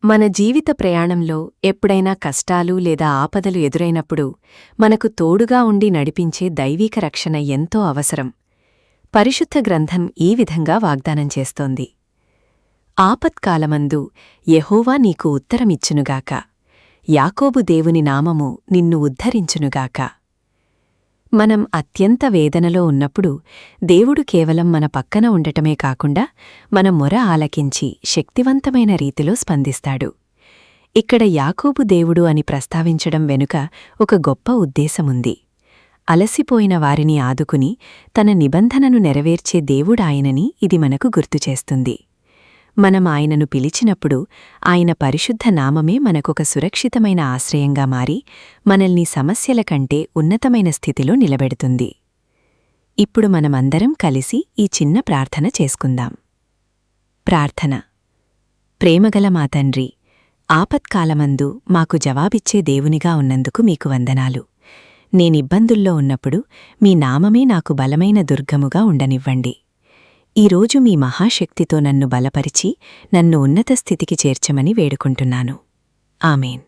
మన జీవిత ప్రయాణంలో ఎప్పుడైనా కష్టాలు లేదా ఆపదలు ఎదురైనప్పుడు మనకు తోడుగా ఉండి నడిపించే దైవీక రక్షణ ఎంతో అవసరం. పరిశుద్ధ గ్రంథం ఈ విధంగా వాగ్దానం చేస్తోంది. ఆపత్కాలమందు యెహోవా నీకు ఉత్తరమిచ్చునుగాక, యాకోబు దేవుని నామము నిన్ను ఉద్ధరించునుగాక. మనం అత్యంత వేదనలో ఉన్నప్పుడు దేవుడు కేవలం మన పక్కన ఉండటమే కాకుండా మన మొర ఆలకించి శక్తివంతమైన రీతిలో స్పందిస్తాడు. ఇక్కడ యాకోబు దేవుడు అని ప్రస్తావించడం వెనుక ఒక గొప్ప ఉద్దేశముంది. అలసిపోయిన వారిని ఆదుకుని తన నిబంధనను నెరవేర్చే దేవుడాయనని ఇది మనకు గుర్తుచేస్తుంది. మనం ఆయనను పిలిచినప్పుడు ఆయన పరిశుద్ధ నామమే మనకొక సురక్షితమైన ఆశ్రయంగా మారి మనల్ని సమస్యల కంటే ఉన్నతమైన స్థితిలో నిలబెడుతుంది. ఇప్పుడు మనమందరం కలిసి ఈ చిన్న ప్రార్థన చేసుకుందాం. ప్రార్థన. ప్రేమగల మా తండ్రి, ఆపత్కాలమందు మాకు జవాబిచ్చే దేవునిగా ఉన్నందుకు మీకు వందనాలు. నేనిబ్బందుల్లో ఉన్నప్పుడు మీ నామమే నాకు బలమైన దుర్గముగా ఉండనివ్వండి. ఈరోజు మీ మహాశక్తితో నన్ను బలపరిచి నన్ను ఉన్నత స్థితికి చేర్చమని వేడుకుంటున్నాను. ఆమేన్.